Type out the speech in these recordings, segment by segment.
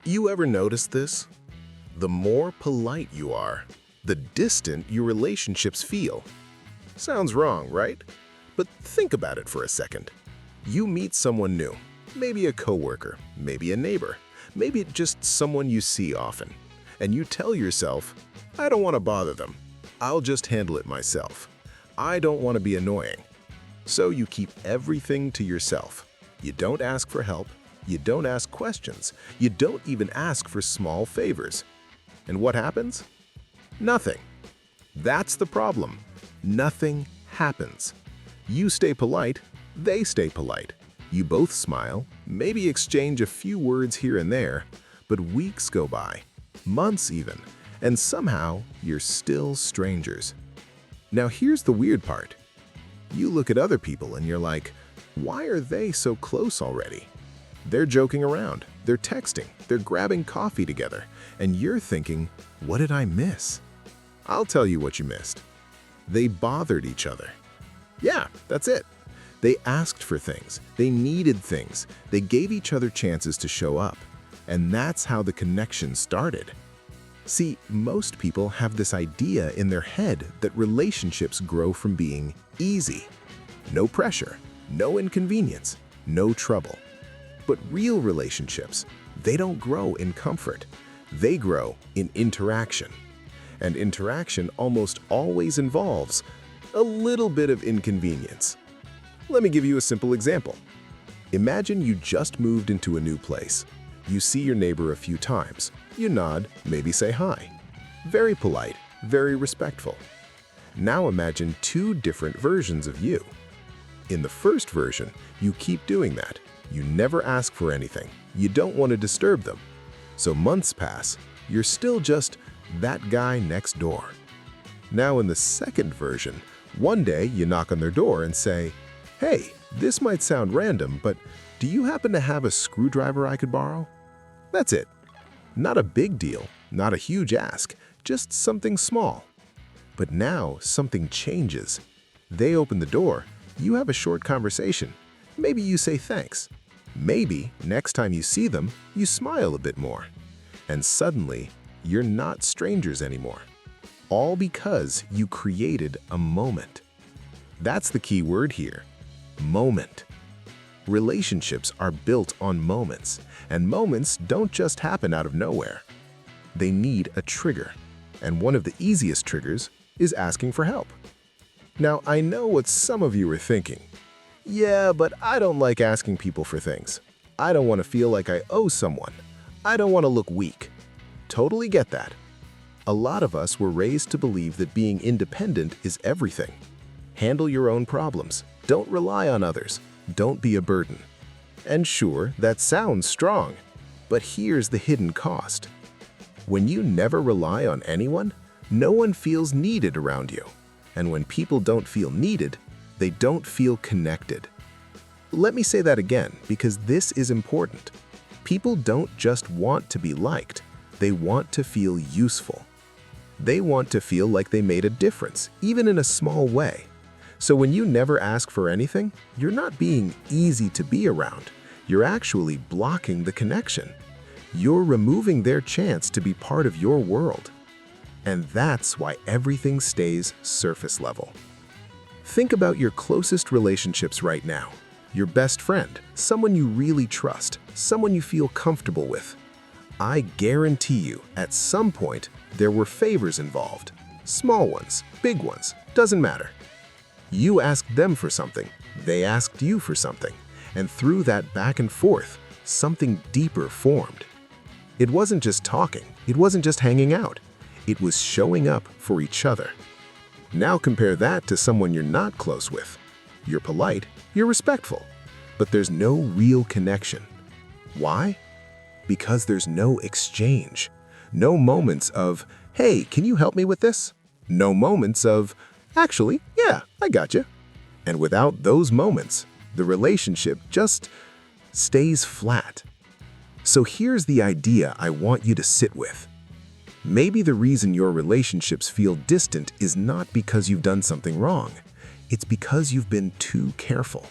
You ever notice this? The more polite you are, the distant your relationships feel. Sounds wrong, right? But think about it for a second. You meet someone new, maybe a coworker, maybe a neighbor, maybe just someone you see often, and you tell yourself, I don't want to bother them. I'll just handle it myself. I don't want to be annoying. So you keep everything to yourself. You don't ask for help. You don't ask questions. You don't even ask for small favors. And what happens? Nothing. That's the problem. Nothing happens. You stay polite, they stay polite. You both smile, maybe exchange a few words here and there, but weeks go by, months even, and somehow you're still strangers. Now here's the weird part. You look at other people and you're like, why are they so close already? They're joking around, they're texting, they're grabbing coffee together, and you're thinking, what did I miss? I'll tell you what you missed. They bothered each other. Yeah, that's it. They asked for things, they needed things, they gave each other chances to show up, and that's how the connection started. See, most people have this idea in their head that relationships grow from being easy. No pressure, no inconvenience, no trouble. But real relationships, they don't grow in comfort. They grow in interaction. And interaction almost always involves a little bit of inconvenience. Let me give you a simple example. Imagine you just moved into a new place. You see your neighbor a few times. You nod, maybe say hi. Very polite, very respectful. Now imagine two different versions of you. In the first version, you keep doing that. You never ask for anything. You don't want to disturb them. So months pass, you're still just that guy next door. Now in the second version, one day you knock on their door and say, hey, this might sound random, but do you happen to have a screwdriver I could borrow? That's it. Not a big deal, not a huge ask, just something small. But now something changes. They open the door, you have a short conversation. Maybe you say thanks. Maybe next time you see them, you smile a bit more. And suddenly, you're not strangers anymore. All because you created a moment. That's the key word here. Moment. Relationships are built on moments, and moments don't just happen out of nowhere. They need a trigger, and one of the easiest triggers is asking for help. Now, I know what some of you are thinking. Yeah, but I don't like asking people for things. I don't want to feel like I owe someone. I don't want to look weak. Totally get that. A lot of us were raised to believe that being independent is everything. Handle your own problems. Don't rely on others. Don't be a burden. And sure, that sounds strong, but here's the hidden cost. When you never rely on anyone, no one feels needed around you. And when people don't feel needed, they don't feel connected. Let me say that again, because this is important. People don't just want to be liked, they want to feel useful. They want to feel like they made a difference, even in a small way. So when you never ask for anything, you're not being easy to be around. You're actually blocking the connection. You're removing their chance to be part of your world. And that's why everything stays surface level. Think about your closest relationships right now. Your best friend, someone you really trust, someone you feel comfortable with. I guarantee you, at some point, there were favors involved. Small ones, big ones, doesn't matter. You asked them for something, they asked you for something, and through that back and forth, something deeper formed. It wasn't just talking, it wasn't just hanging out, it was showing up for each other. Now compare that to someone you're not close with. You're polite, you're respectful, but there's no real connection. Why? Because there's no exchange. No moments of, hey, can you help me with this? No moments of, actually, yeah, I got you. And without those moments, the relationship just stays flat. So here's the idea I want you to sit with. Maybe the reason your relationships feel distant is not because you've done something wrong. It's because you've been too careful,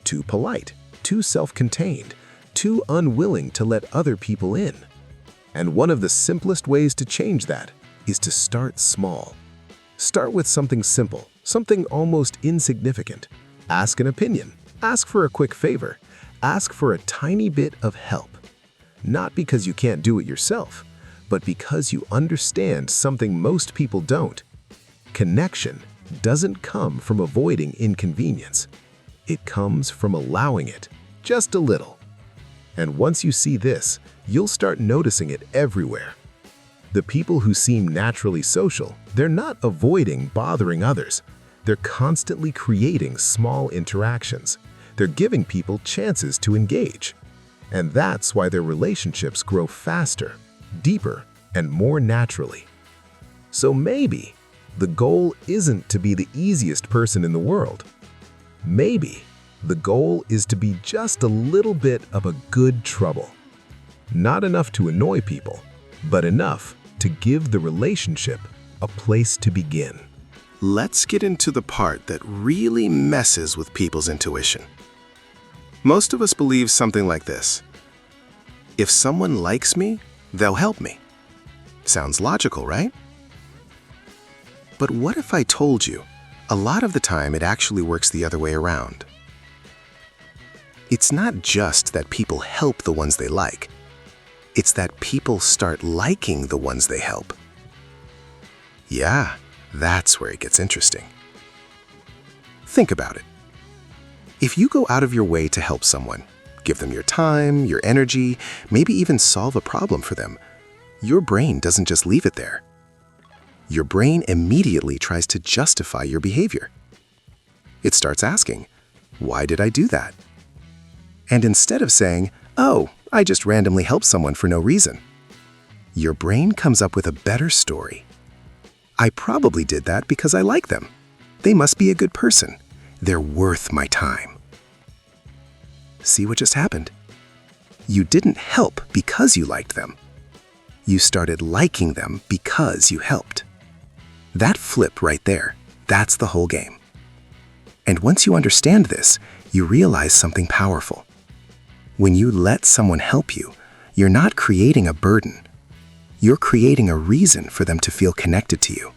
too polite, too self-contained, too unwilling to let other people in. And one of the simplest ways to change that is to start small. Start with something simple, something almost insignificant. Ask an opinion, ask for a quick favor, ask for a tiny bit of help. Not because you can't do it yourself, but because you understand something most people don't. Connection doesn't come from avoiding inconvenience. It comes from allowing it, just a little. And once you see this, you'll start noticing it everywhere. The people who seem naturally social, they're not avoiding bothering others. They're constantly creating small interactions. They're giving people chances to engage. And that's why their relationships grow faster, deeper, and more naturally. So maybe the goal isn't to be the easiest person in the world. Maybe the goal is to be just a little bit of a good trouble. Not enough to annoy people, but enough to give the relationship a place to begin. Let's get into the part that really messes with people's intuition. Most of us believe something like this: if someone likes me, they'll help me. Sounds logical, right? But what if I told you, a lot of the time it actually works the other way around? It's not just that people help the ones they like. It's that people start liking the ones they help. Yeah, that's where it gets interesting. Think about it. If you go out of your way to help someone, give them your time, your energy, maybe even solve a problem for them, your brain doesn't just leave it there. Your brain immediately tries to justify your behavior. It starts asking, why did I do that? And instead of saying, oh, I just randomly helped someone for no reason, your brain comes up with a better story. I probably did that because I like them. They must be a good person. They're worth my time. See what just happened? You didn't help because you liked them. You started liking them because you helped. That flip right there, that's the whole game. And once you understand this, you realize something powerful. When you let someone help you, you're not creating a burden. You're creating a reason for them to feel connected to you.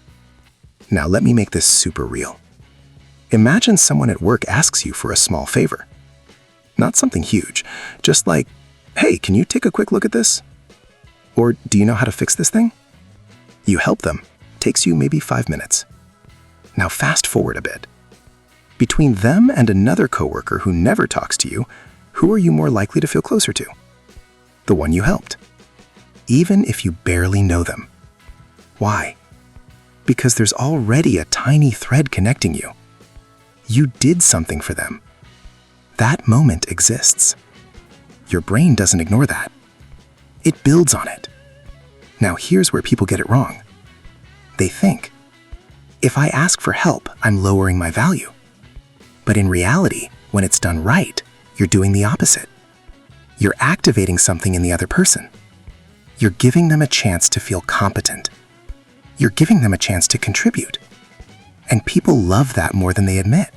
Now let me make this super real. Imagine someone at work asks you for a small favor. Not something huge, just like, hey, can you take a quick look at this? Or do you know how to fix this thing? You help them. Takes you maybe 5 minutes. Now fast forward a bit. Between them and another coworker who never talks to you, who are you more likely to feel closer to? The one you helped, even if you barely know them. Why? Because there's already a tiny thread connecting you. You did something for them. That moment exists. Your brain doesn't ignore that. It builds on it. Now here's where people get it wrong. They think, if I ask for help, I'm lowering my value. But in reality, when it's done right, you're doing the opposite. You're activating something in the other person. You're giving them a chance to feel competent. You're giving them a chance to contribute. And people love that more than they admit.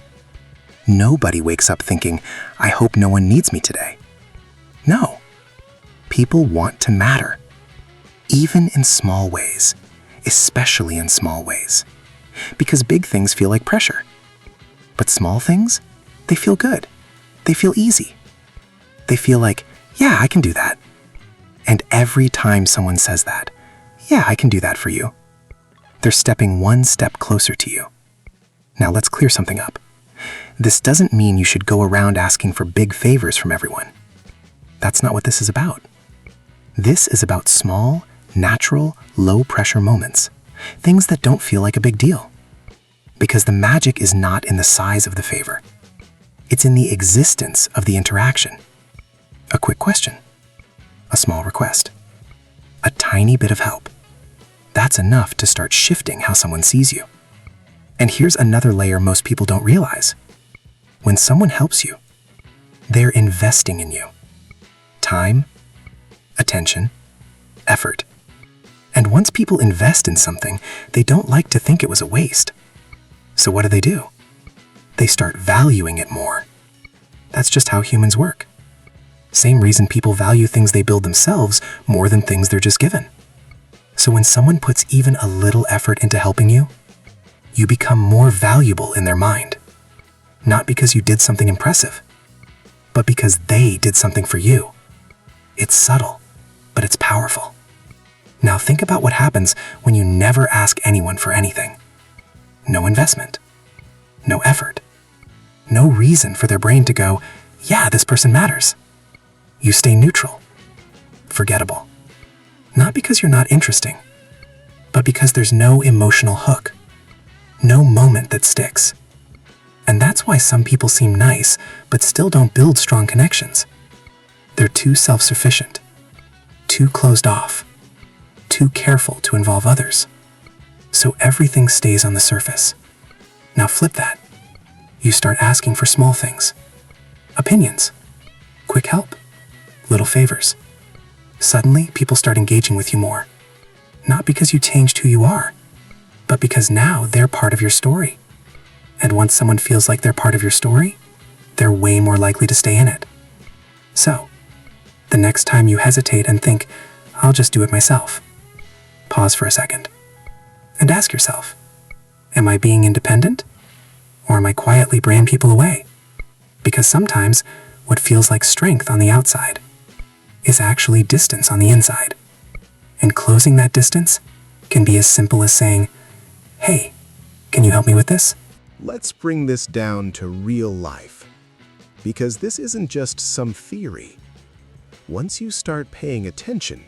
Nobody wakes up thinking, I hope no one needs me today. No. People want to matter. Even in small ways. Especially in small ways. Because big things feel like pressure. But small things, they feel good. They feel easy. They feel like, yeah, I can do that. And every time someone says that, yeah, I can do that for you, they're stepping one step closer to you. Now let's clear something up. This doesn't mean you should go around asking for big favors from everyone. That's not what this is about. This is about small, natural, low-pressure moments. Things that don't feel like a big deal. Because the magic is not in the size of the favor. It's in the existence of the interaction. A quick question. A small request. A tiny bit of help. That's enough to start shifting how someone sees you. And here's another layer most people don't realize. When someone helps you, they're investing in you. Time, attention, effort. And once people invest in something, they don't like to think it was a waste. So what do? They start valuing it more. That's just how humans work. Same reason people value things they build themselves more than things they're just given. So when someone puts even a little effort into helping you, you become more valuable in their mind. Not because you did something impressive, but because they did something for you. It's subtle, but it's powerful. Now think about what happens when you never ask anyone for anything. No investment, no effort, no reason for their brain to go, yeah, this person matters. You stay neutral, forgettable. Not because you're not interesting, but because there's no emotional hook, no moment that sticks. And that's why some people seem nice, but still don't build strong connections. They're too self-sufficient, too closed off, too careful to involve others. So everything stays on the surface. Now flip that. You start asking for small things. Opinions, quick help, little favors. Suddenly, people start engaging with you more. Not because you changed who you are, but because now they're part of your story. And once someone feels like they're part of your story, they're way more likely to stay in it. So, the next time you hesitate and think, I'll just do it myself, pause for a second and ask yourself, am I being independent? Or am I quietly braying people away? Because sometimes what feels like strength on the outside is actually distance on the inside. And closing that distance can be as simple as saying, hey, can you help me with this? Let's bring this down to real life, because this isn't just some theory. Once you start paying attention,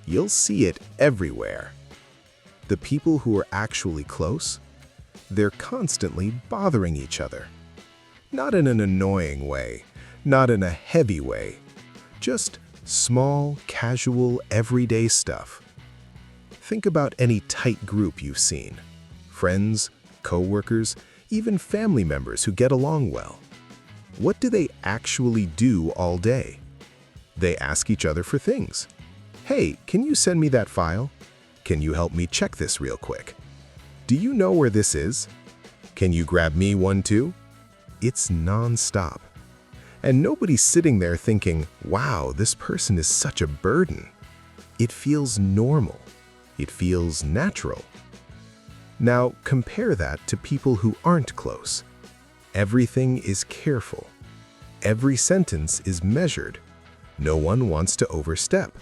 you'll see it everywhere. The people who are actually close, they're constantly bothering each other. Not in an annoying way, not in a heavy way, just small, casual, everyday stuff. Think about any tight group you've seen. Friends, co-workers, even family members who get along well. What do they actually do all day? They ask each other for things. Hey, can you send me that file? Can you help me check this real quick? Do you know where this is? Can you grab me one too? It's non-stop. And nobody's sitting there thinking, wow, this person is such a burden. It feels normal. It feels natural. Now compare that to people who aren't close. Everything is careful. Every sentence is measured. No one wants to overstep.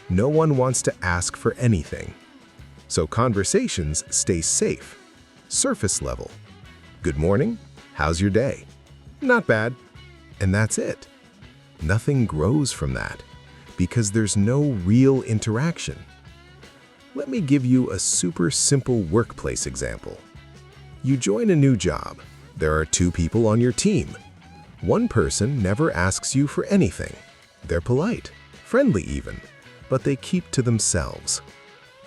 No one wants to ask for anything. So conversations stay safe, surface level. Good morning, how's your day? Not bad. And that's it. Nothing grows from that because there's no real interaction. Let me give you a super simple workplace example. You join a new job. There are 2 people on your team. One person never asks you for anything. They're polite, friendly even, but they keep to themselves.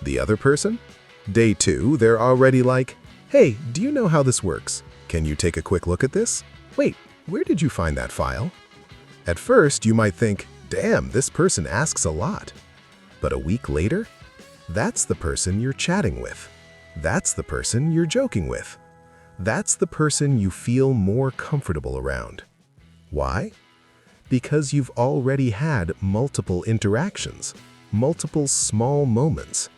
The other person? Day 2, they're already like, hey, do you know how this works? Can you take a quick look at this? Wait, where did you find that file? At first, you might think, damn, this person asks a lot. But a week later, that's the person you're chatting with. That's the person you're joking with. That's the person you feel more comfortable around. Why? Because you've already had multiple interactions, multiple small moments.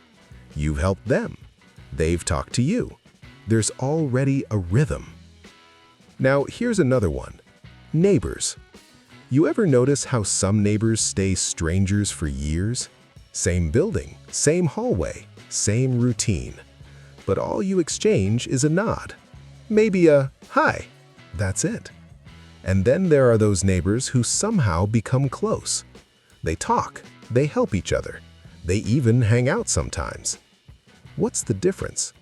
You've helped them. They've talked to you. There's already a rhythm. Now, here's another one. Neighbors. You ever notice how some neighbors stay strangers for years? Same building, same hallway, same routine. But all you exchange is a nod. Maybe a hi. That's it. And then there are those neighbors who somehow become close. They talk, they help each other. They even hang out sometimes. What's the difference?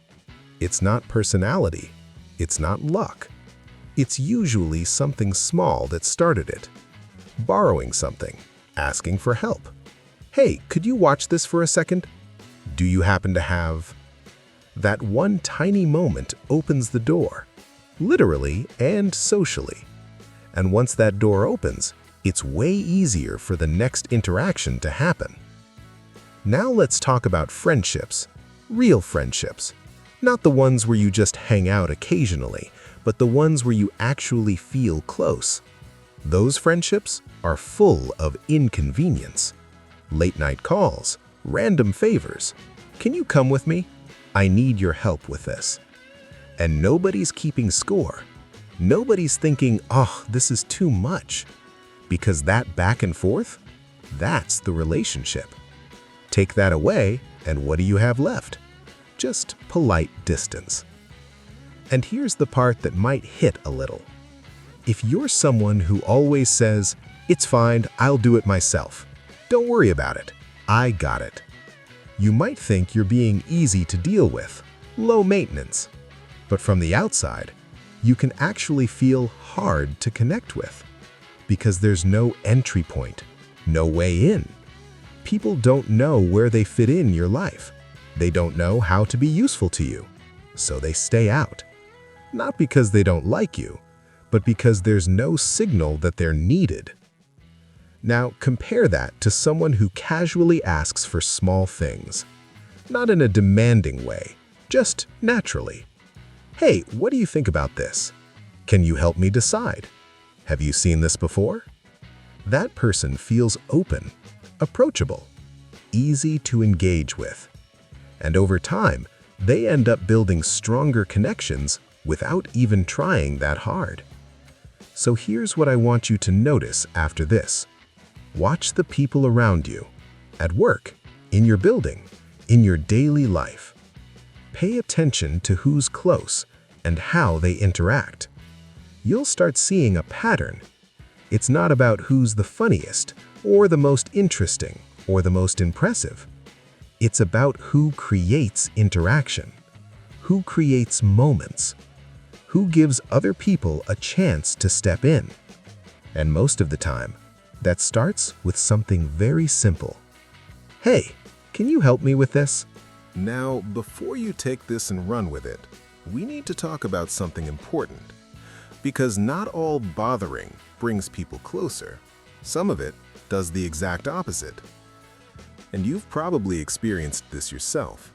It's not personality. It's not luck. It's usually something small that started it. Borrowing something, asking for help. Hey, could you watch this for a second? Do you happen to have? That one tiny moment opens the door, literally and socially. And once that door opens, it's way easier for the next interaction to happen. Now let's talk about friendships, real friendships. Not the ones where you just hang out occasionally, but the ones where you actually feel close. Those friendships are full of inconvenience. Late-night calls, random favors. Can you come with me? I need your help with this. And nobody's keeping score. Nobody's thinking, oh, this is too much. Because that back and forth, that's the relationship. Take that away, and what do you have left? Just polite distance. And here's the part that might hit a little. If you're someone who always says, it's fine, I'll do it myself. Don't worry about it. I got it. You might think you're being easy to deal with, low maintenance. But from the outside, you can actually feel hard to connect with. Because there's no entry point, no way in. People don't know where they fit in your life. They don't know how to be useful to you. So they stay out. Not because they don't like you, but because there's no signal that they're needed. Now, compare that to someone who casually asks for small things. Not in a demanding way, just naturally. Hey, what do you think about this? Can you help me decide? Have you seen this before? That person feels open, approachable, easy to engage with. And over time, they end up building stronger connections without even trying that hard. So here's what I want you to notice after this. Watch the people around you, at work, in your building, in your daily life. Pay attention to who's close and how they interact. You'll start seeing a pattern. It's not about who's the funniest, or the most interesting, or the most impressive. It's about who creates interaction, who creates moments, who gives other people a chance to step in. And most of the time, that starts with something very simple. Hey, can you help me with this? Now, before you take this and run with it, we need to talk about something important. Because not all bothering brings people closer. Some of it does the exact opposite. And you've probably experienced this yourself.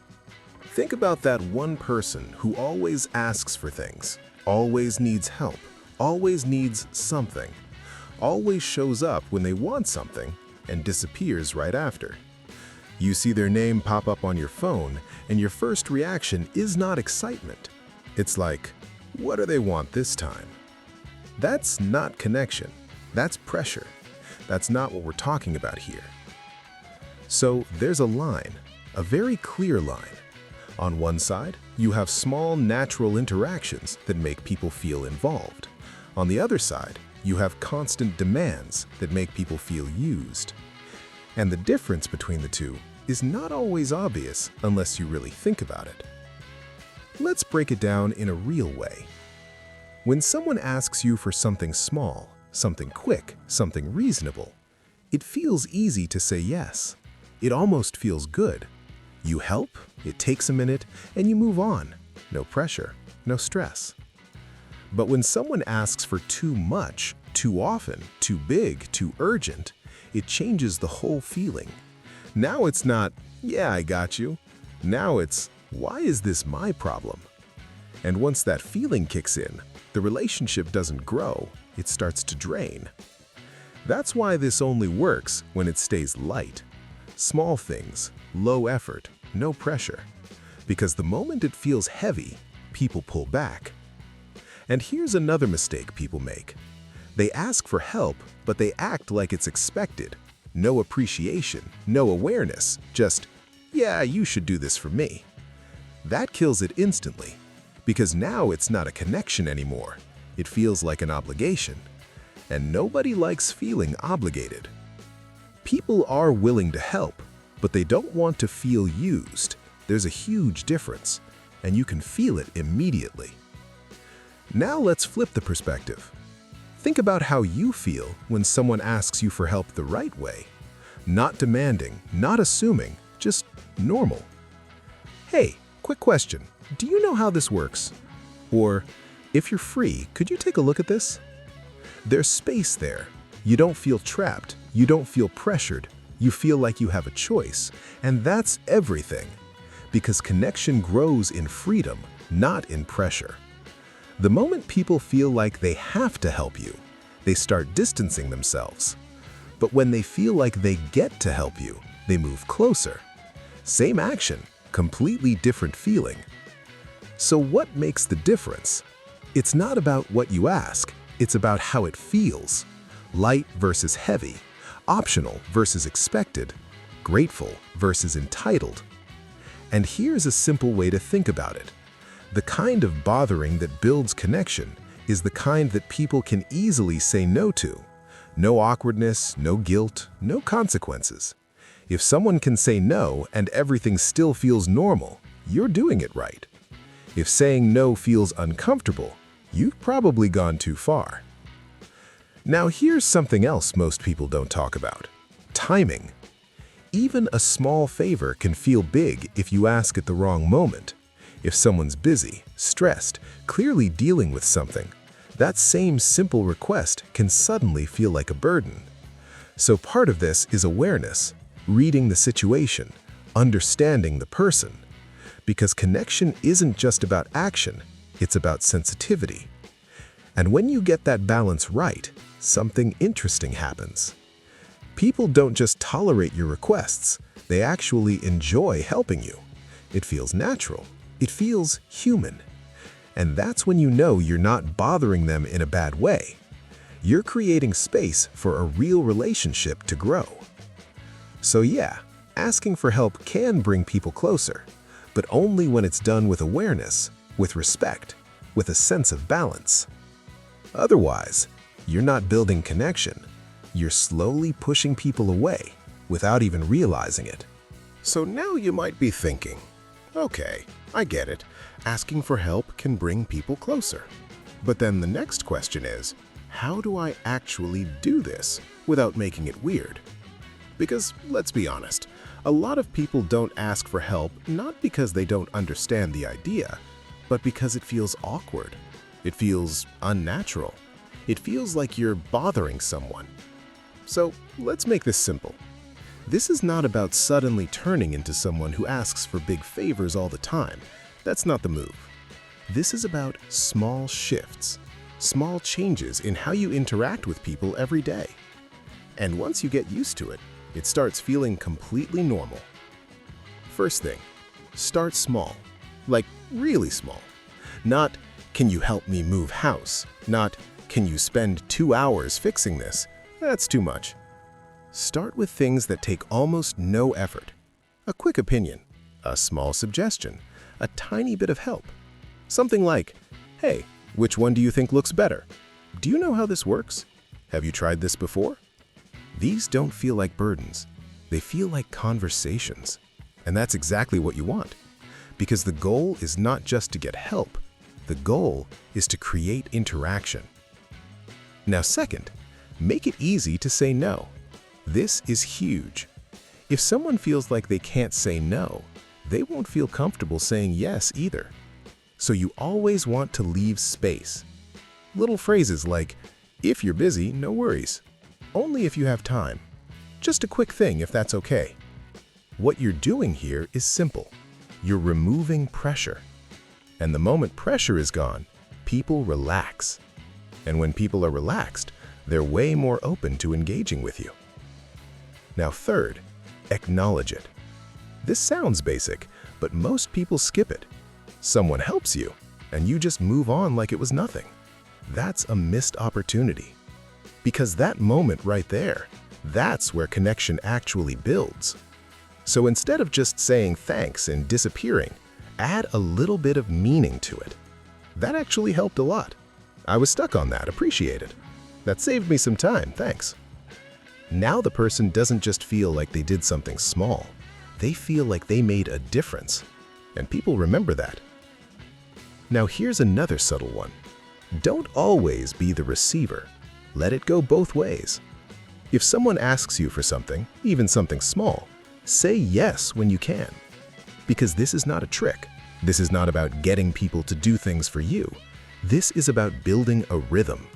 Think about that one person who always asks for things, always needs help, always needs something, always shows up when they want something and disappears right after. You see their name pop up on your phone, and your first reaction is not excitement. It's like, what do they want this time? That's not connection. That's pressure. That's not what we're talking about here. So there's a line, a very clear line. On one side, you have small natural interactions that make people feel involved. On the other side, you have constant demands that make people feel used. And the difference between the two is not always obvious unless you really think about it. Let's break it down in a real way. When someone asks you for something small, something quick, something reasonable, it feels easy to say yes. It almost feels good. You help, it takes a minute, and you move on. No pressure, no stress. But when someone asks for too much, too often, too big, too urgent, it changes the whole feeling. Now it's not, yeah, I got you. Now it's, why is this my problem? And once that feeling kicks in, the relationship doesn't grow, it starts to drain. That's why this only works when it stays light. Small things, low effort, no pressure. Because the moment it feels heavy, people pull back. And here's another mistake people make. They ask for help, but they act like it's expected. No appreciation, no awareness, just, yeah, you should do this for me. That kills it instantly, because now it's not a connection anymore. It feels like an obligation. And nobody likes feeling obligated. People are willing to help, but they don't want to feel used. There's a huge difference, and you can feel it immediately. Now let's flip the perspective. Think about how you feel when someone asks you for help the right way. Not demanding, not assuming, just normal. Hey, quick question. Do you know how this works? Or, if you're free, could you take a look at this? There's space there. You don't feel trapped. You don't feel pressured. You feel like you have a choice. And that's everything. Because connection grows in freedom, not in pressure. The moment people feel like they have to help you, they start distancing themselves. But when they feel like they get to help you, they move closer. Same action, completely different feeling. So what makes the difference? It's not about what you ask, it's about how it feels. Light versus heavy, optional versus expected, grateful versus entitled. And here's a simple way to think about it. The kind of bothering that builds connection is the kind that people can easily say no to. No awkwardness, no guilt, no consequences. If someone can say no and everything still feels normal, you're doing it right. If saying no feels uncomfortable, you've probably gone too far. Now here's something else most people don't talk about. Timing. Even a small favor can feel big if you ask at the wrong moment. If someone's busy, stressed, clearly dealing with something, that same simple request can suddenly feel like a burden. So part of this is awareness, reading the situation, understanding the person. Because connection isn't just about action, it's about sensitivity. And when you get that balance right, something interesting happens. People don't just tolerate your requests, they actually enjoy helping you. It feels natural. It feels human. And that's when you know you're not bothering them in a bad way. You're creating space for a real relationship to grow. So yeah, asking for help can bring people closer, but only when it's done with awareness, with respect, with a sense of balance. Otherwise, you're not building connection. You're slowly pushing people away without even realizing it. So now you might be thinking, okay, I get it. Asking for help can bring people closer. But then the next question is, how do I actually do this without making it weird? Because let's be honest, a lot of people don't ask for help not because they don't understand the idea, but because it feels awkward. It feels unnatural. It feels like you're bothering someone. So let's make this simple. This is not about suddenly turning into someone who asks for big favors all the time. That's not the move. This is about small shifts, small changes in how you interact with people every day. And once you get used to it, it starts feeling completely normal. First thing, start small, like really small. Not, can you help me move house? Not, can you spend 2 hours fixing this? That's too much. Start with things that take almost no effort. A quick opinion, a small suggestion, a tiny bit of help. Something like, hey, which one do you think looks better? Do you know how this works? Have you tried this before? These don't feel like burdens. They feel like conversations. And that's exactly what you want. Because the goal is not just to get help. The goal is to create interaction. Now second, make it easy to say no. This is huge. If someone feels like they can't say no, they won't feel comfortable saying yes either. So you always want to leave space. Little phrases like, if you're busy, no worries. Only if you have time. Just a quick thing if that's okay. What you're doing here is simple. You're removing pressure. And the moment pressure is gone, people relax. And when people are relaxed, they're way more open to engaging with you. Now third, acknowledge it. This sounds basic, but most people skip it. Someone helps you, and you just move on like it was nothing. That's a missed opportunity. Because that moment right there, that's where connection actually builds. So instead of just saying thanks and disappearing, add a little bit of meaning to it. That actually helped a lot. I was stuck on that, appreciate it. That saved me some time, thanks. Now the person doesn't just feel like they did something small. They feel like they made a difference. And people remember that. Now here's another subtle one. Don't always be the receiver. Let it go both ways. If someone asks you for something, even something small, say yes when you can. Because this is not a trick. This is not about getting people to do things for you. This is about building a rhythm.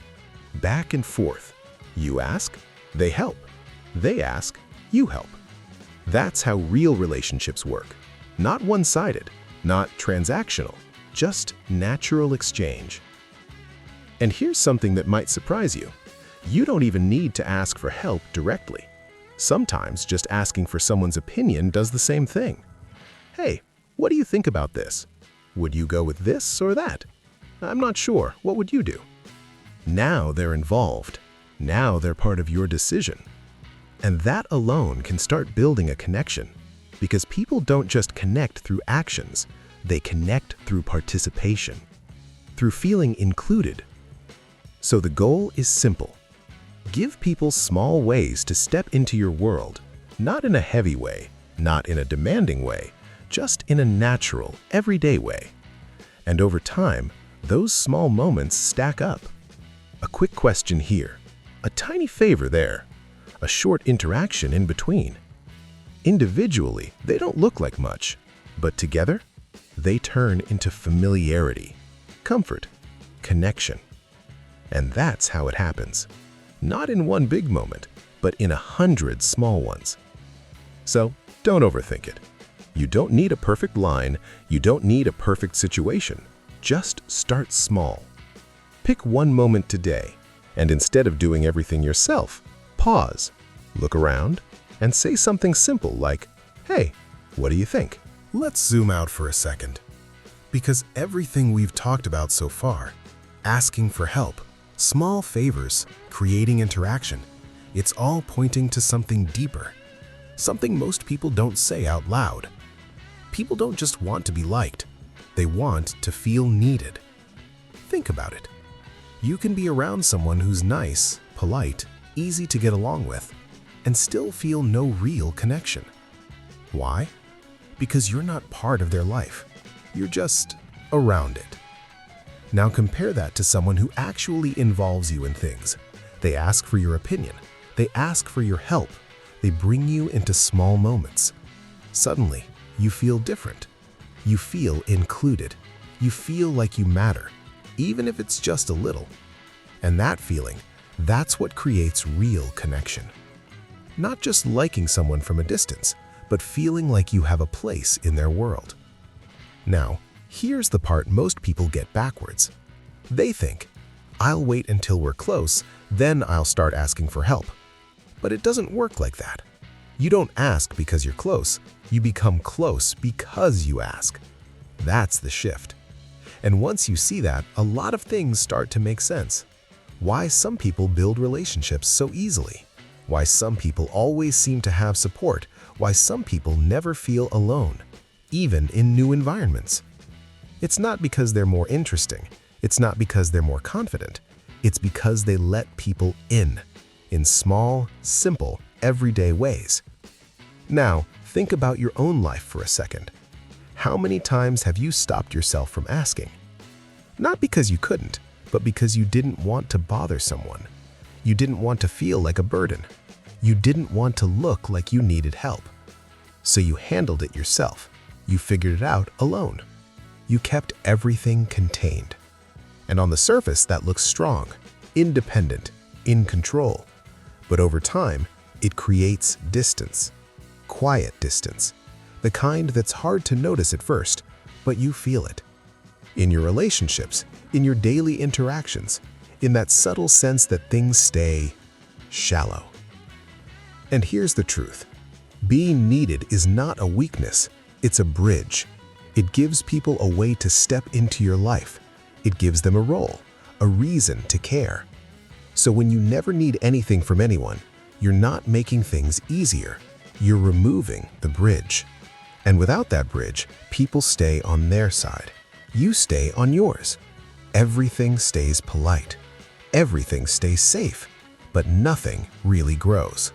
Back and forth. You ask, they help. They ask, you help. That's how real relationships work. Not one-sided, not transactional, just natural exchange. And here's something that might surprise you. You don't even need to ask for help directly. Sometimes just asking for someone's opinion does the same thing. Hey, what do you think about this? Would you go with this or that? I'm not sure. What would you do? Now they're involved. Now they're part of your decision. And that alone can start building a connection, because people don't just connect through actions, they connect through participation, through feeling included. So the goal is simple. Give people small ways to step into your world, not in a heavy way, not in a demanding way, just in a natural, everyday way. And over time, those small moments stack up. A quick question here, a tiny favor there, a short interaction in between. Individually, they don't look like much, but together, they turn into familiarity, comfort, connection. And that's how it happens. Not in one big moment, but in 100 small ones. So, don't overthink it. You don't need a perfect line, you don't need a perfect situation. Just start small. Pick one moment today, and instead of doing everything yourself, pause, look around, and say something simple like, "Hey, what do you think?" Let's zoom out for a second. Because everything we've talked about so far, asking for help, small favors, creating interaction, it's all pointing to something deeper, something most people don't say out loud. People don't just want to be liked, they want to feel needed. Think about it. You can be around someone who's nice, polite, easy to get along with, and still feel no real connection. Why? Because you're not part of their life. You're just around it. Now compare that to someone who actually involves you in things. They ask for your opinion. They ask for your help. They bring you into small moments. Suddenly, you feel different. You feel included. You feel like you matter, even if it's just a little. And that feeling, that's what creates real connection. Not just liking someone from a distance, but feeling like you have a place in their world. Now, here's the part most people get backwards. They think, I'll wait until we're close, then I'll start asking for help. But it doesn't work like that. You don't ask because you're close, you become close because you ask. That's the shift. And once you see that, a lot of things start to make sense. Why some people build relationships so easily. Why some people always seem to have support. Why some people never feel alone, even in new environments. It's not because they're more interesting. It's not because they're more confident. It's because they let people in small, simple, everyday ways. Now, think about your own life for a second. How many times have you stopped yourself from asking? Not because you couldn't, but because you didn't want to bother someone. You didn't want to feel like a burden. You didn't want to look like you needed help. So you handled it yourself. You figured it out alone. You kept everything contained. And on the surface, that looks strong, independent, in control. But over time, it creates distance, quiet distance, the kind that's hard to notice at first, but you feel it. In your relationships, in your daily interactions, in that subtle sense that things stay shallow. And here's the truth. Being needed is not a weakness, it's a bridge. It gives people a way to step into your life. It gives them a role, a reason to care. So when you never need anything from anyone, you're not making things easier. You're removing the bridge. And without that bridge, people stay on their side. You stay on yours. Everything stays polite. Everything stays safe, but nothing really grows.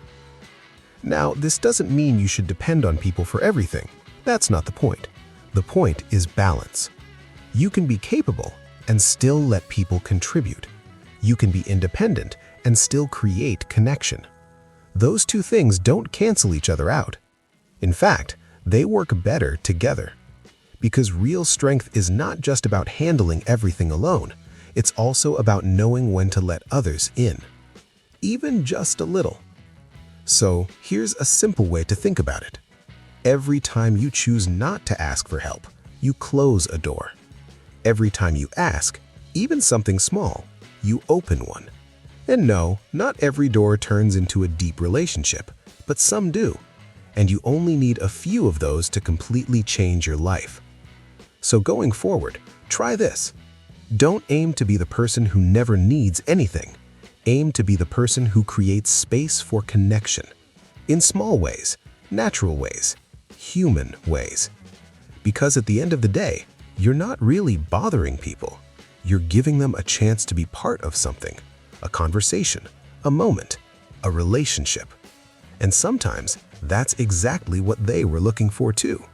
Now, this doesn't mean you should depend on people for everything. That's not the point. The point is balance. You can be capable and still let people contribute. You can be independent and still create connection. Those two things don't cancel each other out. In fact, they work better together. Because real strength is not just about handling everything alone. It's also about knowing when to let others in, even just a little. So here's a simple way to think about it. Every time you choose not to ask for help, you close a door. Every time you ask, even something small, you open one. And no, not every door turns into a deep relationship, but some do. And you only need a few of those to completely change your life. So going forward, try this. Don't aim to be the person who never needs anything. Aim to be the person who creates space for connection. In small ways, natural ways, human ways. Because at the end of the day, you're not really bothering people. You're giving them a chance to be part of something, a conversation, a moment, a relationship. And sometimes that's exactly what they were looking for too.